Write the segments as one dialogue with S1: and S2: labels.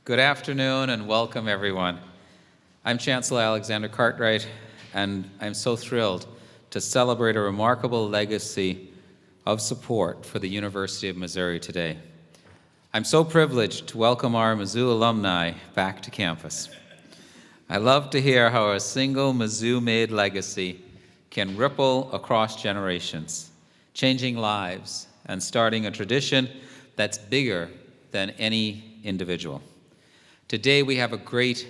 S1: Good afternoon and welcome, everyone. I'm Chancellor Alexander Cartwright, and I'm so thrilled to celebrate a remarkable legacy of support for the University of Missouri today. I'm so privileged to welcome our Mizzou alumni back to campus. I love to hear how a single Mizzou-made legacy can ripple across generations, changing lives and starting a tradition that's bigger than any individual. Today, we have a great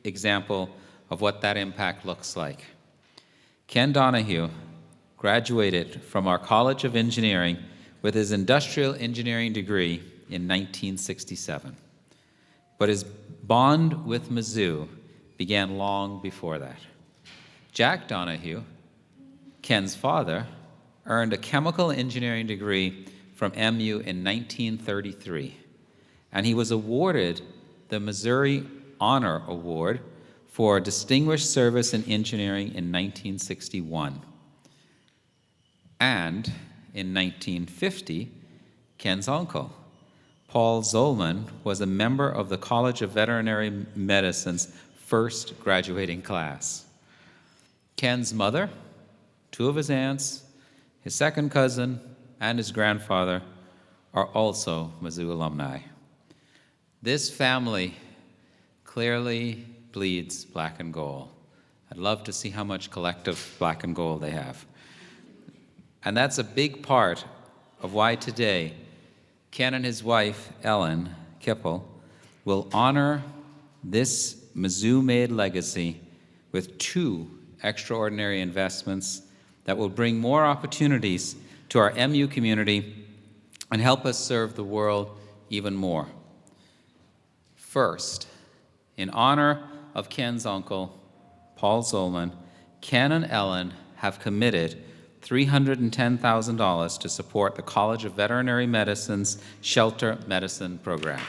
S1: example of what that impact looks like. Ken Donahue graduated from our College of Engineering with his industrial engineering degree in 1967. But his bond with Mizzou began long before that. Jack Donohew, Ken's father, earned a chemical engineering degree from MU in 1933, and he was awarded the Missouri Honor Award for Distinguished Service in Engineering in 1961. And in 1950, Ken's uncle, Paul Zollman, was a member of the College of Veterinary Medicine's first graduating class. Ken's mother, two of his aunts, his second cousin, and his grandfather are also Mizzou alumni. This family clearly bleeds black and gold. I'd love to see how much collective black and gold they have. And that's a big part of why today Ken and his wife, Ellen Kippel, will honor this Mizzou-made legacy with two extraordinary investments that will bring more opportunities to our MU community and help us serve the world even more. First, in honor of Ken's uncle, Paul Zollman, Ken and Ellen have committed $310,000 to support the College of Veterinary Medicine's Shelter Medicine program.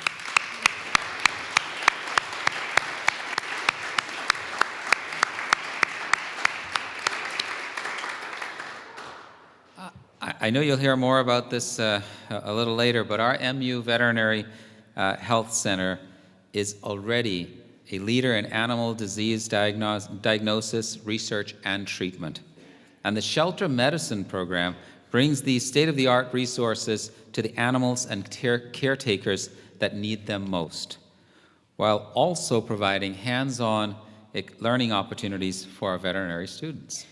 S1: I know you'll hear more about this a little later, but our MU Veterinary Health Center is already a leader in animal disease diagnosis, research, and treatment. And the Shelter Medicine program brings these state-of-the-art resources to the animals and caretakers that need them most, while also providing hands-on learning opportunities for our veterinary students.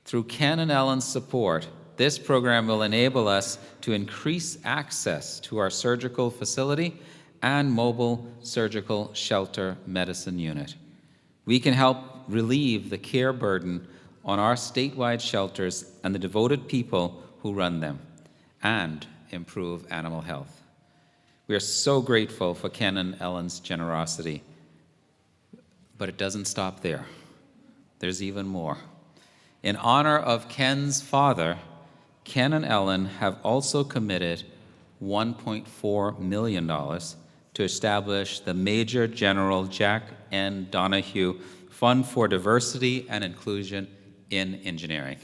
S1: Through Ken and Ellen's support, this program will enable us to increase access to our surgical facility and mobile surgical shelter medicine unit. We can help relieve the care burden on our statewide shelters and the devoted people who run them, and improve animal health. We are so grateful for Ken and Ellen's generosity, but it doesn't stop there. There's even more. In honor of Ken's father, Ken and Ellen have also committed $1.4 million to establish the Major General Jack N. Donohue Fund for Diversity and Inclusion in Engineering.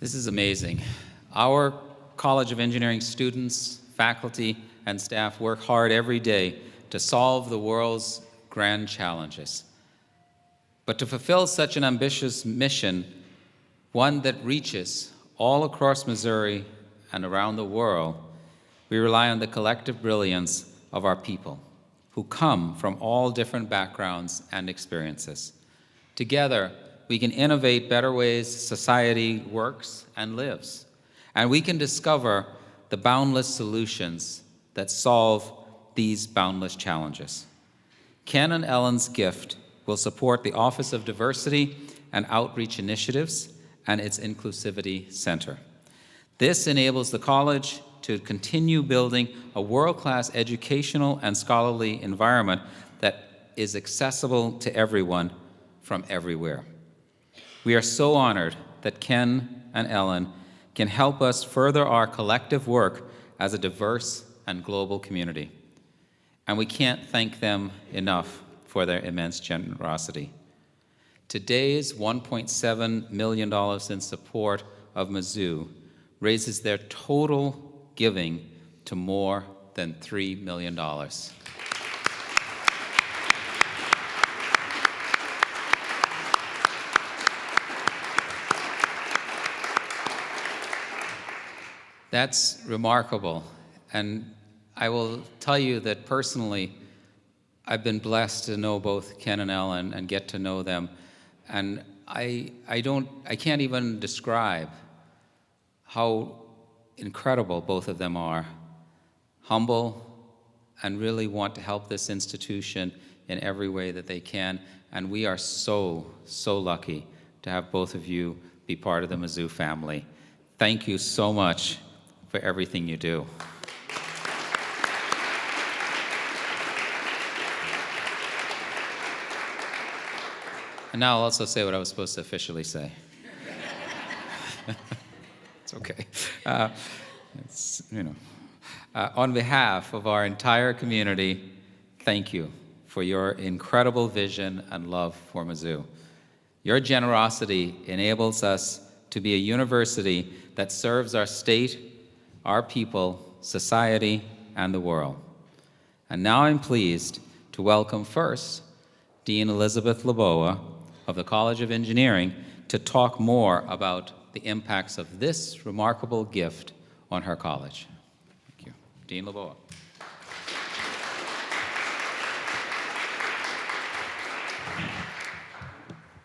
S1: This is amazing. Our College of Engineering students, faculty, and staff work hard every day to solve the world's grand challenges. But to fulfill such an ambitious mission, one that reaches all across Missouri and around the world, we rely on the collective brilliance of our people, who come from all different backgrounds and experiences. Together, we can innovate better ways society works and lives, and we can discover the boundless solutions that solve these boundless challenges. Ken and Ellen's gift will support the Office of Diversity and Outreach Initiatives and its Inclusivity Center. This enables the college to continue building a world-class educational and scholarly environment that is accessible to everyone from everywhere. We are so honored that Ken and Ellen can help us further our collective work as a diverse and global community. And we can't thank them enough for their immense generosity. Today's $1.7 million in support of Mizzou raises their total giving to more than $3 million. That's remarkable, and I will tell you that personally, I've been blessed to know both Ken and Ellen and get to know them, and I can't even describe how incredible both of them are. Humble and really want to help this institution in every way that they can, and we are so lucky to have both of you be part of the Mizzou family. Thank you so much for everything you do. And now I'll also say what I was supposed to officially say. It's okay. On behalf of our entire community, thank you for your incredible vision and love for Mizzou. Your generosity enables us to be a university that serves our state, our people, society, and the world. And now I'm pleased to welcome first Dean Elizabeth Laboa of the College of Engineering to talk more about the impacts of this remarkable gift on her college. Thank you. Dean Laboa.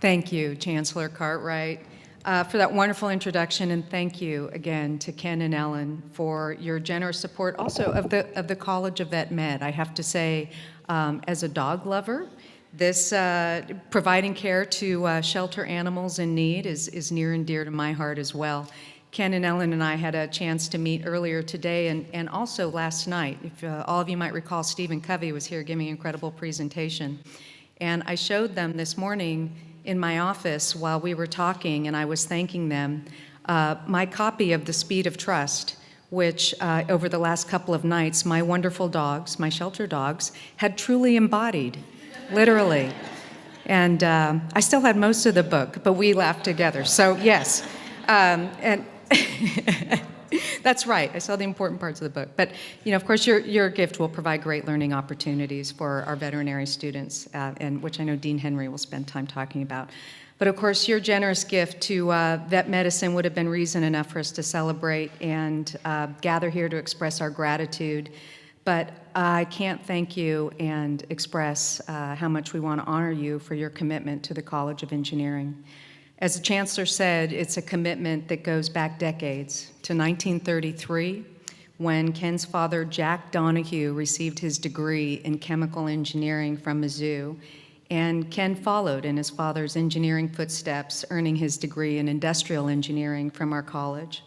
S2: Thank you, Chancellor Cartwright, for that wonderful introduction, and thank you again to Ken and Ellen for your generous support also of the College of Vet Med. I have to say, as a dog lover, this providing care to shelter animals in need is near and dear to my heart as well. Ken and Ellen and I had a chance to meet earlier today and also last night. If all of you might recall, Stephen Covey was here giving an incredible presentation. And I showed them this morning in my office while we were talking, and I was thanking them, my copy of The Speed of Trust, which over the last couple of nights, my wonderful dogs, my shelter dogs, had truly embodied, literally. And I still had most of the book, but we laughed together. So yes, and that's right. I saw the important parts of the book. But of course, your gift will provide great learning opportunities for our veterinary students, and which I know Dean Henry will spend time talking about. But of course, your generous gift to vet medicine would have been reason enough for us to celebrate and gather here to express our gratitude. But I can't thank you and express how much we want to honor you for your commitment to the College of Engineering. As the Chancellor said, it's a commitment that goes back decades to 1933, when Ken's father, Jack Donohew, received his degree in chemical engineering from Mizzou, and Ken followed in his father's engineering footsteps, earning his degree in industrial engineering from our college.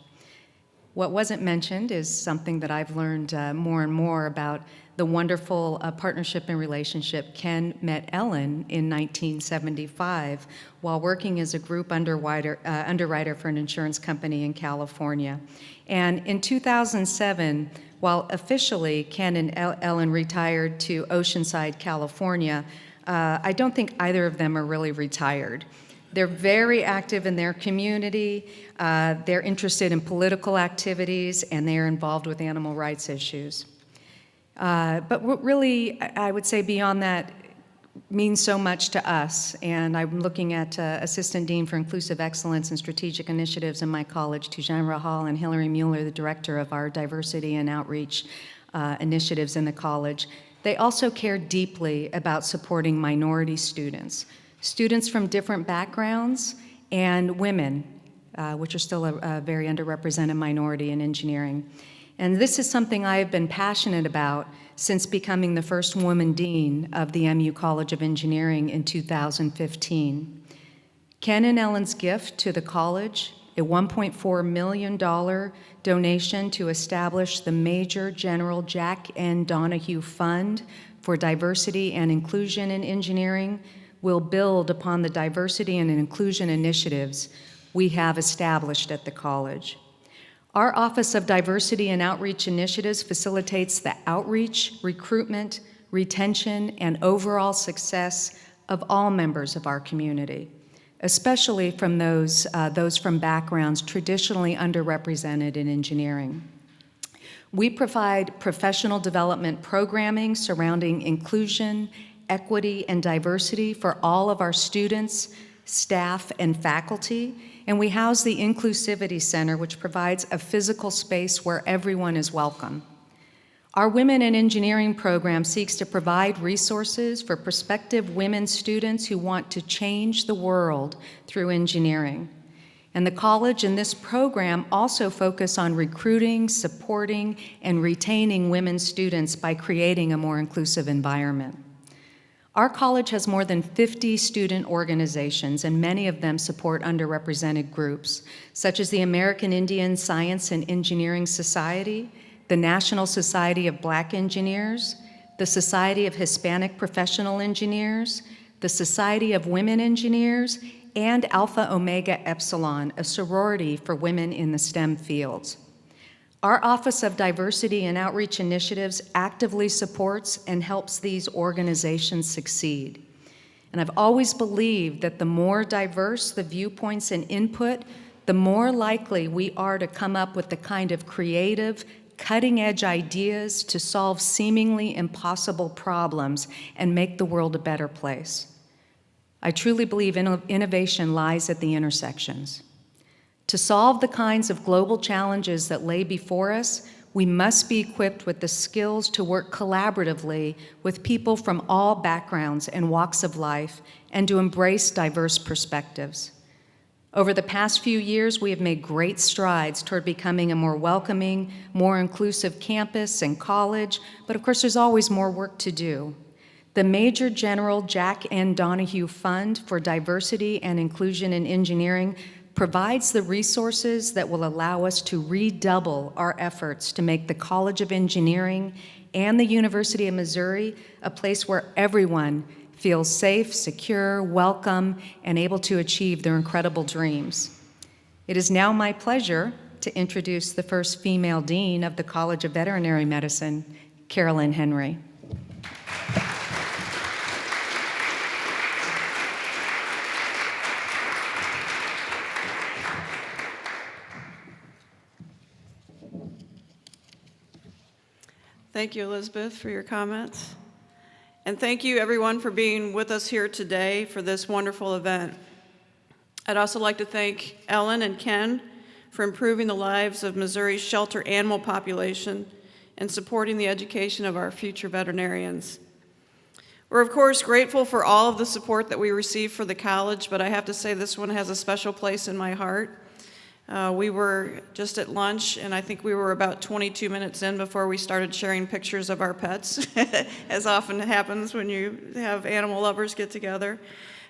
S2: What wasn't mentioned is something that I've learned more and more about the wonderful partnership and relationship. Ken met Ellen in 1975 while working as a group underwriter for an insurance company in California. And in 2007, while officially Ken and Ellen retired to Oceanside, California, I don't think either of them are really retired. They're very active in their community, they're interested in political activities, and they're involved with animal rights issues. But what really, I would say beyond that, means so much to us, and I'm looking at Assistant Dean for Inclusive Excellence and Strategic Initiatives in my college, Tujan Rahal, and Hillary Mueller, the Director of our Diversity and Outreach initiatives in the college. They also care deeply about supporting minority students from different backgrounds, and women, which are still a very underrepresented minority in engineering. And this is something I have been passionate about since becoming the first woman dean of the MU College of Engineering in 2015. Ken and Ellen's gift to the college, a $1.4 million donation to establish the Major General Jack N. Donahue Fund for Diversity and Inclusion in Engineering, will build upon the diversity and inclusion initiatives we have established at the college. Our Office of Diversity and Outreach Initiatives facilitates the outreach, recruitment, retention, and overall success of all members of our community, especially from those from backgrounds traditionally underrepresented in engineering. We provide professional development programming surrounding inclusion, equity, and diversity for all of our students, staff, and faculty, and we house the Inclusivity Center, which provides a physical space where everyone is welcome. Our Women in Engineering program seeks to provide resources for prospective women students who want to change the world through engineering. And the college and this program also focus on recruiting, supporting, and retaining women students by creating a more inclusive environment. Our college has more than 50 student organizations, and many of them support underrepresented groups, such as the American Indian Science and Engineering Society, the National Society of Black Engineers, the Society of Hispanic Professional Engineers, the Society of Women Engineers, and Alpha Omega Epsilon, a sorority for women in the STEM fields. Our Office of Diversity and Outreach Initiatives actively supports and helps these organizations succeed. And I've always believed that the more diverse the viewpoints and input, the more likely we are to come up with the kind of creative, cutting-edge ideas to solve seemingly impossible problems and make the world a better place. I truly believe innovation lies at the intersections. To solve the kinds of global challenges that lay before us, we must be equipped with the skills to work collaboratively with people from all backgrounds and walks of life and to embrace diverse perspectives. Over the past few years, we have made great strides toward becoming a more welcoming, more inclusive campus and college, but of course there's always more work to do. The Major General Jack N. Donohue Fund for Diversity and Inclusion in Engineering provides the resources that will allow us to redouble our efforts to make the College of Engineering and the University of Missouri a place where everyone feels safe, secure, welcome, and able to achieve their incredible dreams. It is now my pleasure to introduce the first female dean of the College of Veterinary Medicine, Carolyn Henry.
S3: Thank you, Elizabeth, for your comments. And thank you, everyone, for being with us here today for this wonderful event. I'd also like to thank Ellen and Ken for improving the lives of Missouri's shelter animal population and supporting the education of our future veterinarians. We're, of course, grateful for all of the support that we receive for the college, but I have to say this one has a special place in my heart. We were just at lunch, and I think we were about 22 minutes in before we started sharing pictures of our pets, as often happens when you have animal lovers get together.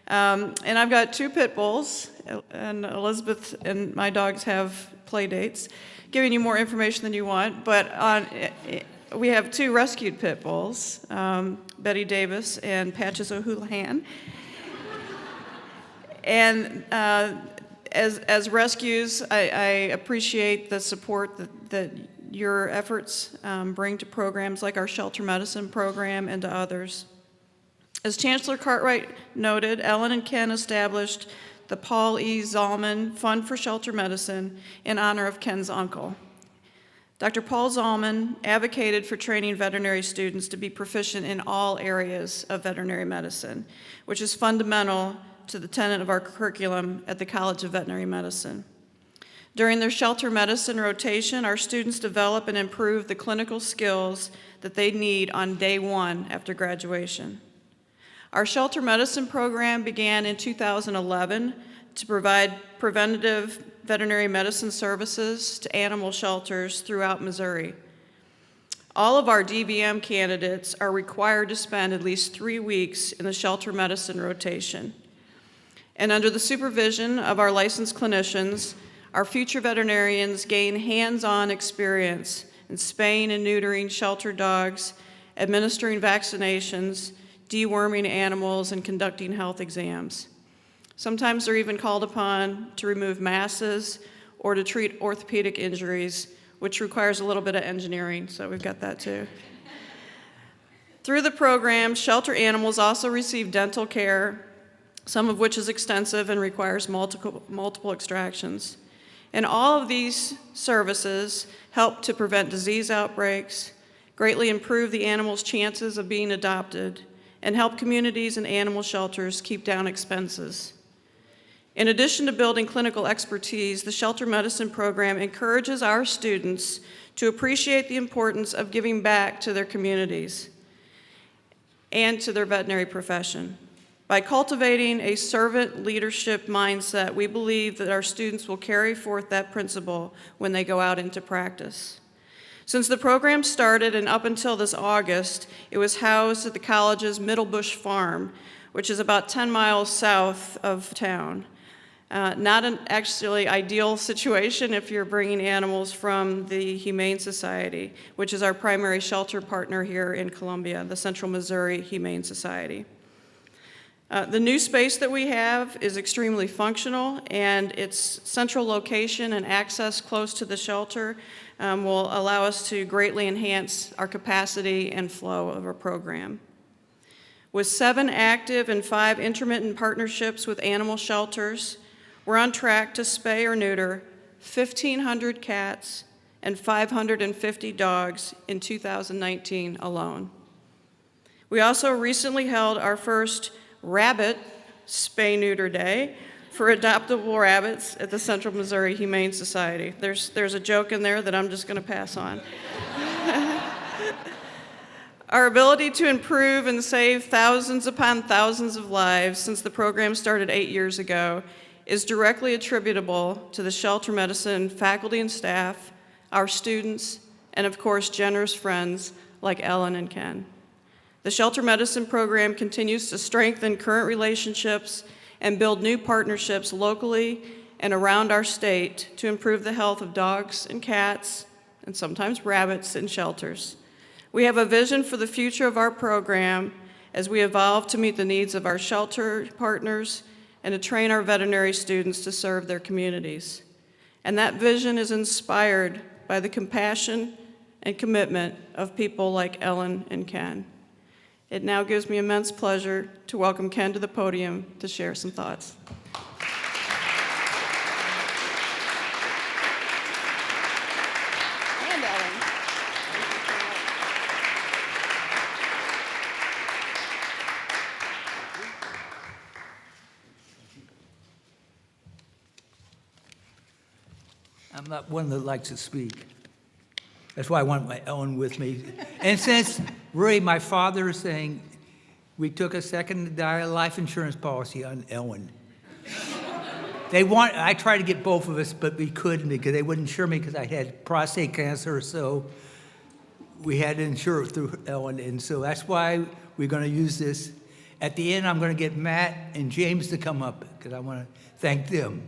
S3: And I've got 2 pit bulls, and Elizabeth and my dogs have play dates, giving you more information than you want, but we have 2 rescued pit bulls, Betty Davis and Patches O'Houlihan. And as rescues, I appreciate the support that your efforts bring to programs like our shelter medicine program and to others. As Chancellor Cartwright noted, Ellen and Ken established the Paul E. Zalman Fund for Shelter Medicine in honor of Ken's uncle. Dr. Paul Zalman advocated for training veterinary students to be proficient in all areas of veterinary medicine, which is fundamental to the tenet of our curriculum at the College of Veterinary Medicine. During their shelter medicine rotation, our students develop and improve the clinical skills that they need on day 1 after graduation. Our shelter medicine program began in 2011 to provide preventative veterinary medicine services to animal shelters throughout Missouri. All of our DVM candidates are required to spend at least 3 weeks in the shelter medicine rotation. And under the supervision of our licensed clinicians, our future veterinarians gain hands-on experience in spaying and neutering shelter dogs, administering vaccinations, deworming animals, and conducting health exams. Sometimes they're even called upon to remove masses or to treat orthopedic injuries, which requires a little bit of engineering, so we've got that too. Through the program, shelter animals also receive dental care, some of which is extensive and requires multiple extractions. And all of these services help to prevent disease outbreaks, greatly improve the animal's chances of being adopted, and help communities and animal shelters keep down expenses. In addition to building clinical expertise, the shelter medicine program encourages our students to appreciate the importance of giving back to their communities and to their veterinary profession. By cultivating a servant leadership mindset, we believe that our students will carry forth that principle when they go out into practice. Since the program started and up until this August, it was housed at the college's Middlebush Farm, which is about 10 miles south of town. Not an actually ideal situation if you're bringing animals from the Humane Society, which is our primary shelter partner here in Columbia, the Central Missouri Humane Society. The new space that we have is extremely functional, and its central location and access close to the shelter will allow us to greatly enhance our capacity and flow of our program. With 7 active and 5 intermittent partnerships with animal shelters, we're on track to spay or neuter 1,500 cats and 550 dogs in 2019 alone. We also recently held our first Rabbit Spay-Neuter Day for adoptable rabbits at the Central Missouri Humane Society. There's a joke in there that I'm just going to pass on. Our ability to improve and save thousands upon thousands of lives since the program started 8 years ago is directly attributable to the shelter medicine faculty and staff, our students, and of course, generous friends like Ellen and Ken. The shelter medicine program continues to strengthen current relationships and build new partnerships locally and around our state to improve the health of dogs and cats, and sometimes rabbits in shelters. We have a vision for the future of our program as we evolve to meet the needs of our shelter partners and to train our veterinary students to serve their communities. And that vision is inspired by the compassion and commitment of people like Ellen and Ken. It now gives me immense pleasure to welcome Ken to the podium to share some thoughts. And Ellen.
S4: I'm not one that likes to speak. That's why I want my Ellen with me. And since really my father is saying we took a second life insurance policy on Ellen. I tried to get both of us, but we couldn't because they wouldn't insure me because I had prostate cancer, so we had to insure it through Ellen, and so that's why we're going to use this. At the end, I'm going to get Matt and James to come up because I want to thank them.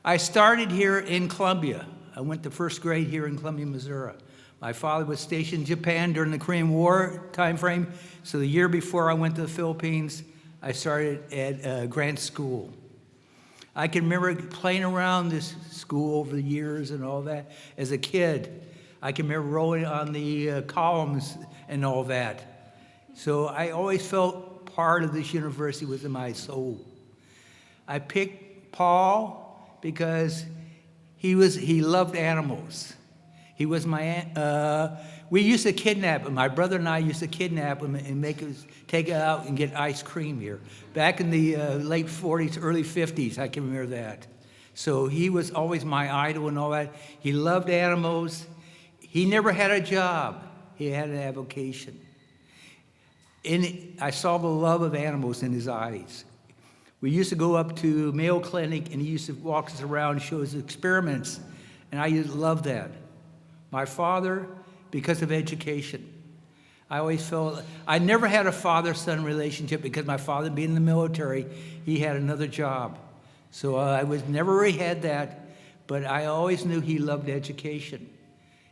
S4: I started here in Columbia. I went to first grade here in Columbia, Missouri. My father was stationed in Japan during the Korean War time frame, so the year before I went to the Philippines, I started at Grant School. I can remember playing around this school over the years and all that as a kid. I can remember rolling on the columns and all that. So I always felt part of this university was in my soul. I picked Paul because he loved animals. He was we used to kidnap him. My brother and I used to kidnap him and take it out and get ice cream here. Back in the late 40s, early 50s, I can remember that. So he was always my idol and all that. He loved animals. He never had a job. He had an avocation. I saw the love of animals in his eyes. We used to go up to Mayo Clinic, and he used to walk us around and show us experiments, and I used to love that. My father, because of education, I always felt, I never had a father-son relationship because my father being in the military, he had another job. So I never really had that, but I always knew he loved education.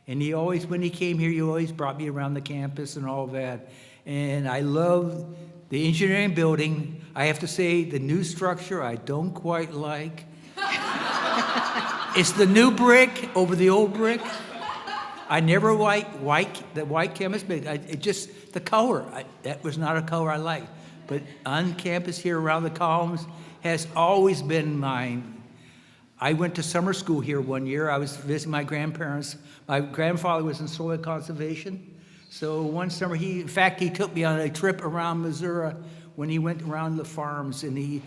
S4: And when he came here, he always brought me around the campus and all that. And I love the engineering building. I have to say, the new structure I don't quite like. It's the new brick over the old brick. I never liked the white campus, but it just, the color, that was not a color I liked. But on campus here around the columns has always been mine. I went to summer school here one year. I was visiting my grandparents. My grandfather was in soil conservation. So one summer, in fact, he took me on a trip around Missouri when he went around the farms, and he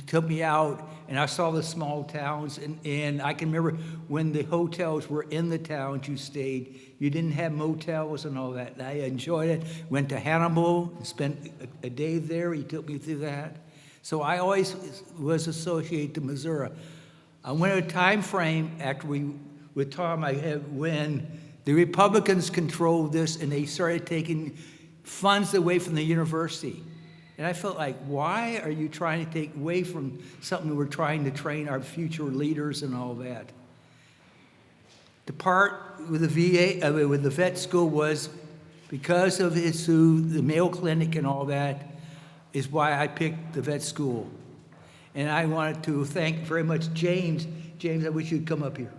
S4: took me out, and I saw the small towns, and I can remember when the hotels were in the towns you stayed. You didn't have motels and all that. And I enjoyed it. Went to Hannibal, spent a day there. He took me through that. So I always was associated to Missouri. I went a time frame after with Tom, when the Republicans controlled this and they started taking funds away from the university. And I felt like, why are you trying to take away from something we're trying to train our future leaders and all that? The part with the VA, with the vet school was because of the Mayo Clinic and all that is why I picked the vet school. And I wanted to thank very much James. James, I wish you'd come up here.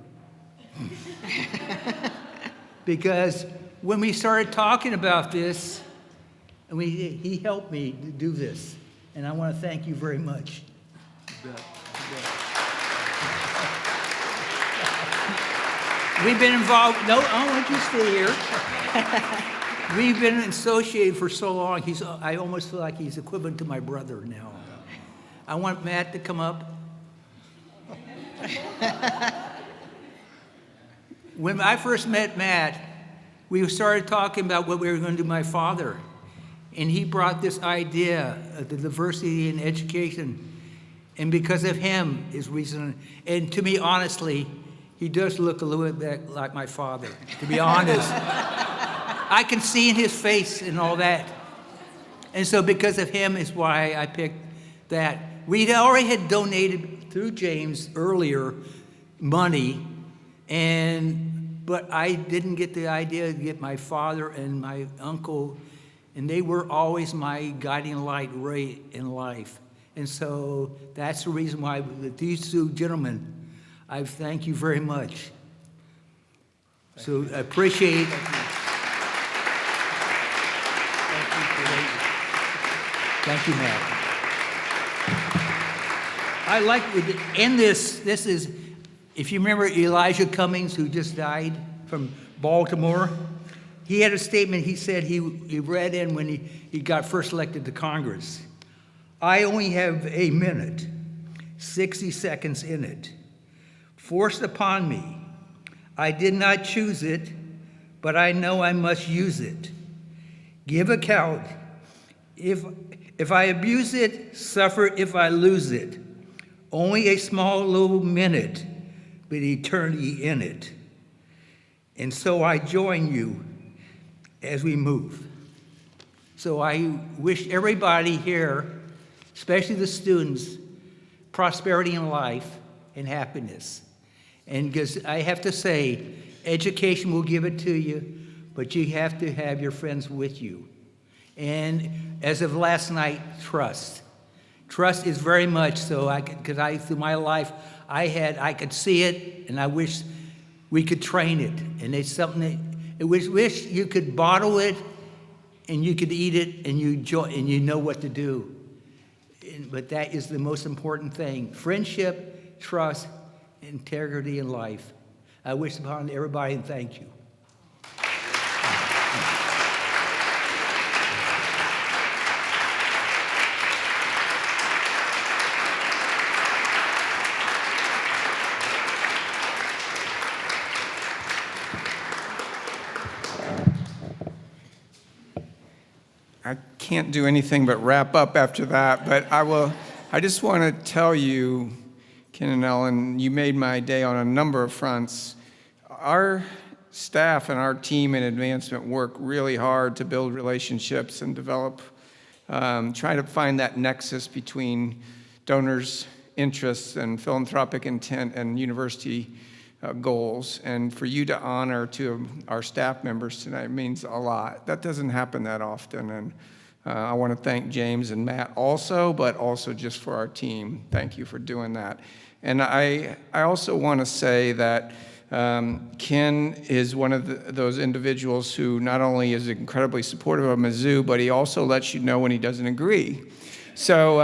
S4: Because when we started talking about this, and he helped me to do this, and I want to thank you very much. We've been involved. No, I want you to stay here. We've been associated for so long. I almost feel like he's equivalent to my brother now. I want Matt to come up. When I first met Matt, we started talking about what we were going to do with my father. And he brought this idea of the diversity in education. And because of him, his reason, and to me, honestly, he does look a little bit like my father, to be honest. I can see in his face and all that. And so because of him is why I picked that. We already had donated through James earlier money, but I didn't get the idea to get my father and my uncle, and they were always my guiding light right in life. And so that's the reason why with these two gentlemen, I thank you very much. So I appreciate. Thank you, Matt. I like to end this. This is, if you remember Elijah Cummings, who just died from Baltimore, he had a statement he said he read in when he got first elected to Congress. I only have a minute, 60 seconds in it, forced upon me. I did not choose it, but I know I must use it. Give account. If I abuse it, suffer if I lose it. Only a small little minute, but eternity in it. And so I join you as we move. So I wish everybody here, especially the students, prosperity in life and happiness. And because I have to say, education will give it to you, but you have to have your friends with you. And as of last night, trust. Trust is very much so, because through my life, I could see it, and I wish we could train it. And it's something that I wish you could bottle it, and you could eat it, and you know what to do. But that is the most important thing. Friendship, trust, integrity in life. I wish upon everybody and thank you.
S5: I can't do anything but wrap up after that, but I just want to tell you, Ken and Ellen, you made my day on a number of fronts. Our staff and our team in advancement work really hard to build relationships and develop, try to find that nexus between donors' interests and philanthropic intent and university goals. And for you to honor two of our staff members tonight means a lot. That doesn't happen that often. And I want to thank James and Matt also, but also just for our team. Thank you for doing that. And I also want to say that Ken is one of those individuals who not only is incredibly supportive of Mizzou, but he also lets you know when he doesn't agree. So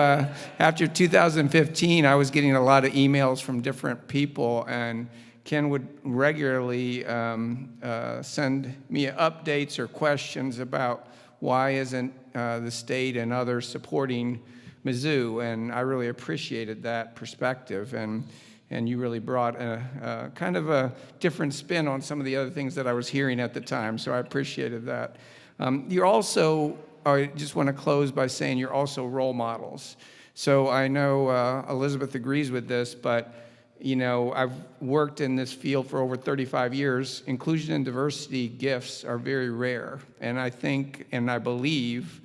S5: after 2015, I was getting a lot of emails from different people, and Ken would regularly send me updates or questions about why isn't the state and others supporting Mizzou, and I really appreciated that perspective, and you really brought a kind of a different spin on some of the other things that I was hearing at the time, so I appreciated that. You're also, I just want to close by saying you're also role models. So I know Elizabeth agrees with this, but you know, I've worked in this field for over 35 years. Inclusion and diversity gifts are very rare, and I think and I believe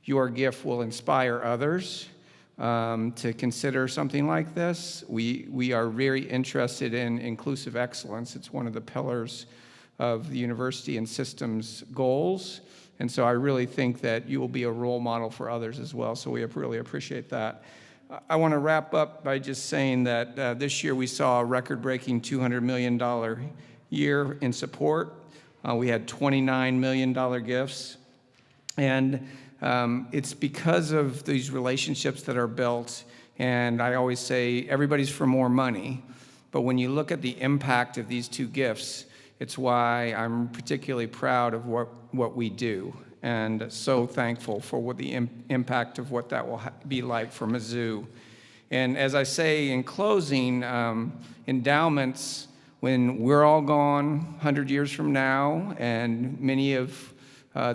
S5: your gift will inspire others to consider something like this. We are very interested in inclusive excellence. It's one of the pillars of the university and systems goals. And so I really think that you will be a role model for others as well. So we really appreciate that. I want to wrap up by just saying that this year we saw a record-breaking $200 million year in support. We had $29 million gifts. And it's because of these relationships that are built, and I always say everybody's for more money, but when you look at the impact of these two gifts, it's why I'm particularly proud of what we do, and so thankful for what the impact of what that will be like for Mizzou. And as I say in closing, endowments, when we're all gone 100 years from now, and many of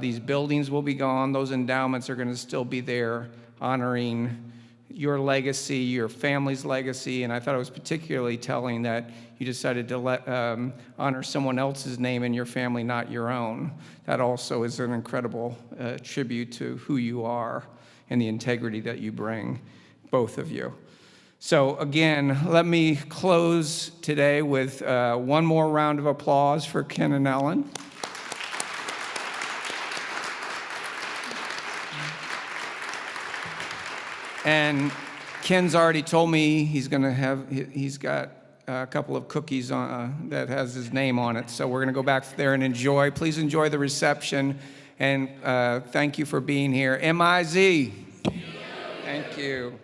S5: these buildings will be gone, those endowments are going to still be there honoring your legacy, your family's legacy, and I thought it was particularly telling that you decided to honor someone else's name in your family, not your own. That also is an incredible tribute to who you are and the integrity that you bring, both of you. So again, let me close today with one more round of applause for Ken and Ellen. And Ken's already told me he's got a couple of cookies on, that has his name on it. So we're going to go back there and enjoy. Please enjoy the reception. And thank you for being here. M-I-Z. Thank you.